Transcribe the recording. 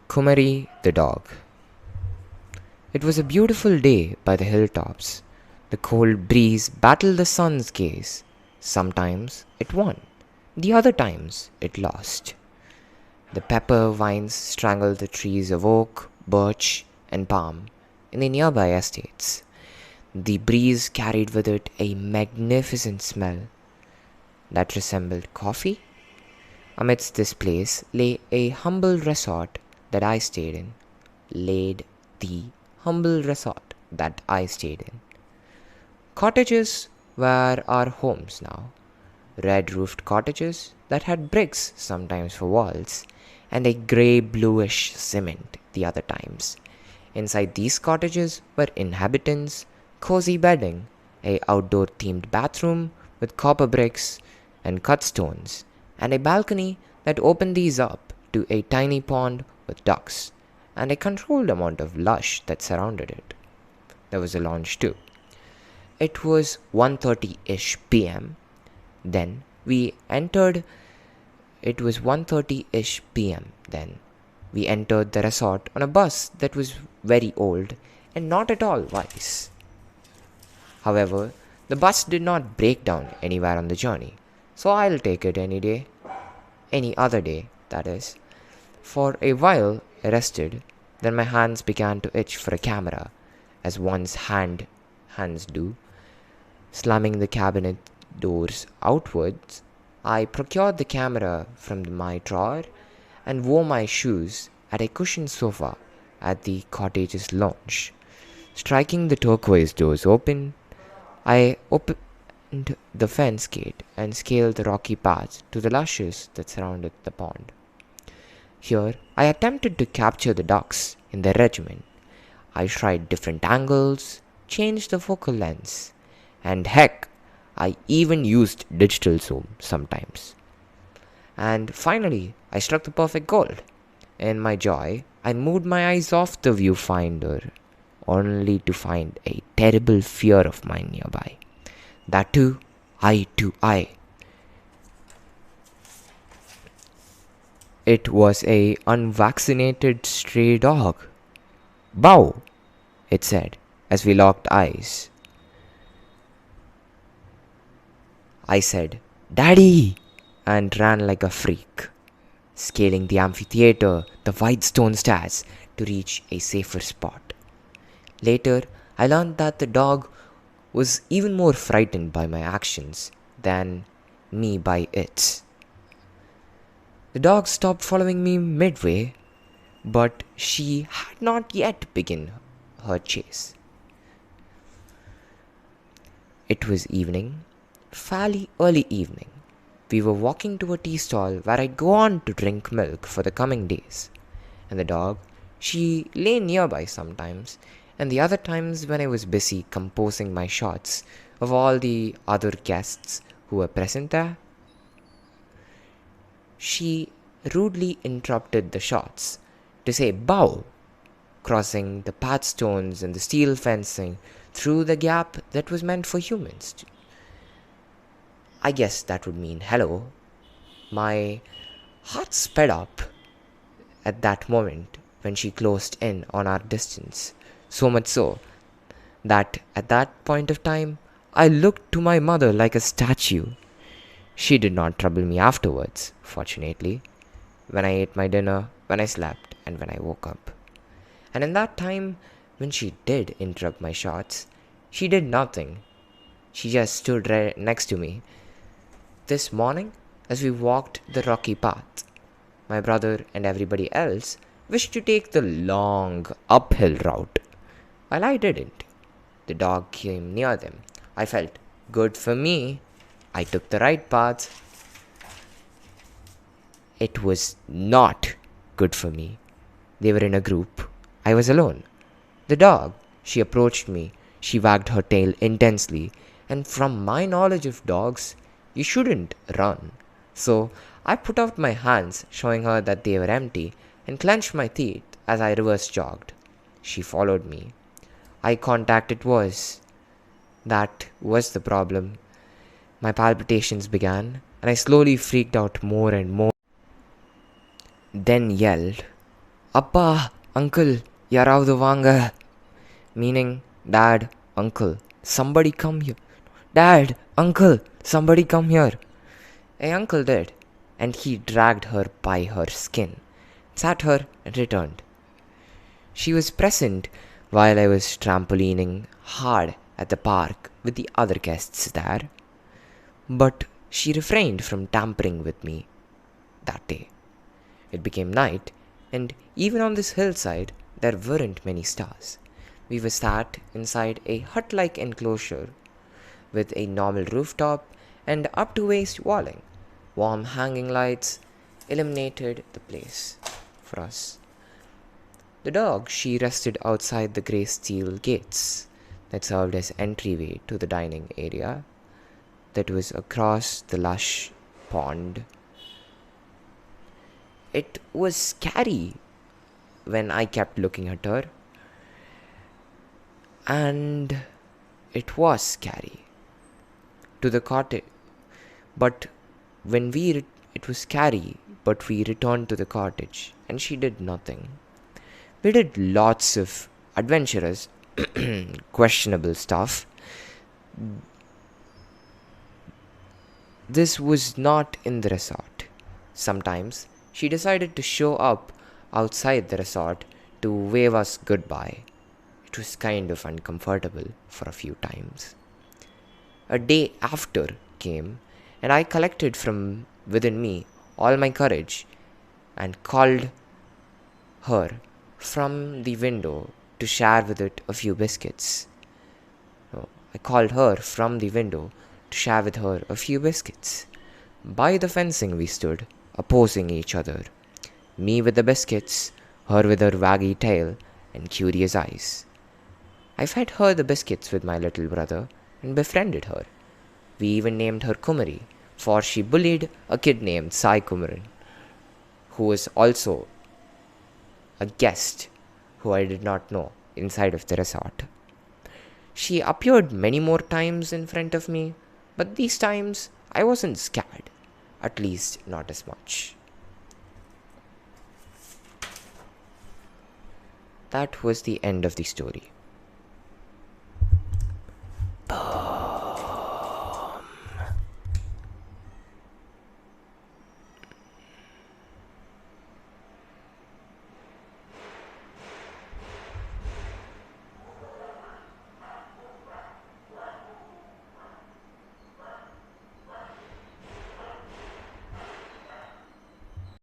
Kumari the dog. It was a beautiful day by the hilltops. The cold breeze battled the sun's gaze. Sometimes it won, the other times it lost. The pepper vines strangled the trees of oak, birch, and palm in the nearby estates. The breeze carried with it a magnificent smell that resembled coffee. Amidst this place lay a humble resort that I stayed in. Laid the humble resort that I stayed in. Cottages were our homes now. Red roofed cottages that had bricks sometimes for walls and a grey bluish cement the other times. Inside these cottages were inhabitants, cozy bedding, a outdoor themed bathroom with copper bricks and cut stones, and a balcony that opened these up to a tiny pond with ducks, and a controlled amount of lush that surrounded it. There was a lounge too. It was 1:30-ish p.m. Then we entered It was 1:30-ish p.m. then. We entered the resort on a bus that was very old and not at all wise. However, the bus did not break down anywhere on the journey, so I'll take it any day. Any other day, that is. For a while I rested, then my hands began to itch for a camera, as hands do. Slamming the cabinet doors outwards, I procured the camera from my drawer and wore my shoes at a cushioned sofa at the cottage's lounge. Striking the turquoise doors open, I opened the fence gate and scaled the rocky path to the lushes that surrounded the pond. Here, I attempted to capture the ducks in their regiment. I tried different angles, changed the focal length, and heck, I even used digital zoom sometimes. And finally, I struck the perfect gold. In my joy, I moved my eyes off the viewfinder, only to find a terrible fear of mine nearby. That too, eye to eye. It was a unvaccinated stray dog. "Bow," it said, as we locked eyes. I said, "Daddy," and ran like a freak, scaling the amphitheater, the white stone stairs, to reach a safer spot. Later, I learned that the dog was even more frightened by my actions than me by its. The dog stopped following me midway, but she had not yet begun her chase. It was evening, fairly early evening. We were walking to a tea stall where I'd go on to drink milk for the coming days. And the dog, she lay nearby sometimes, and the other times when I was busy composing my shots of all the other guests who were present there, she rudely interrupted the shots to say "bow," crossing the path stones and the steel fencing through the gap that was meant for humans. I guess that would mean hello. My heart sped up at that moment when she closed in on our distance, so much so that at that point of time I looked to my mother like a statue. She did not trouble me afterwards, fortunately, when I ate my dinner, when I slept, and when I woke up. And in that time, when she did interrupt my shots, she did nothing. She just stood right next to me. This morning, as we walked the rocky path, my brother and everybody else wished to take the long uphill route, while I didn't. The dog came near them. I felt, good for me. I took the right path. It was not good for me. They were in a group. I was alone. The dog, she approached me. She wagged her tail intensely, and from my knowledge of dogs, you shouldn't run. So I put out my hands, showing her that they were empty, and clenched my teeth as I reverse jogged. She followed me. Eye contact that was the problem. My palpitations began, and I slowly freaked out more and more, then yelled, Appa, uncle, yaravdu vanga. Meaning, Dad, uncle, somebody come here. Dad, uncle, somebody come here. A uncle did, and he dragged her by her skin, sat her, and returned. She was present while I was trampolining hard at the park with the other guests there, but she refrained from tampering with me that day. It became night, and even on this hillside, there weren't many stars. We were sat inside a hut like enclosure with a normal rooftop and up to waist walling. Warm hanging lights illuminated the place for us. The dog, she rested outside the grey steel gates that served as entryway to the dining area that was across the lush pond. It was scary when I kept looking at her, and it was scary to the cottage. But when it was scary, but we returned to the cottage, and she did nothing. We did lots of adventurous, questionable stuff. This was not in the resort. Sometimes she decided to show up outside the resort to wave us goodbye. It was kind of uncomfortable for a few times. A day after came, and I collected from within me all my courage and called her from the window to share with it a few biscuits. No, I called her from the window to share with her a few biscuits. By the fencing we stood, opposing each other. Me with the biscuits, her with her waggy tail and curious eyes. I fed her the biscuits with my little brother and befriended her. We even named her Kumari, for she bullied a kid named Sai Kumaran, who was also a guest who I did not know inside of the resort. She appeared many more times in front of me, but these times I wasn't scared, at least not as much. That was the end of the story.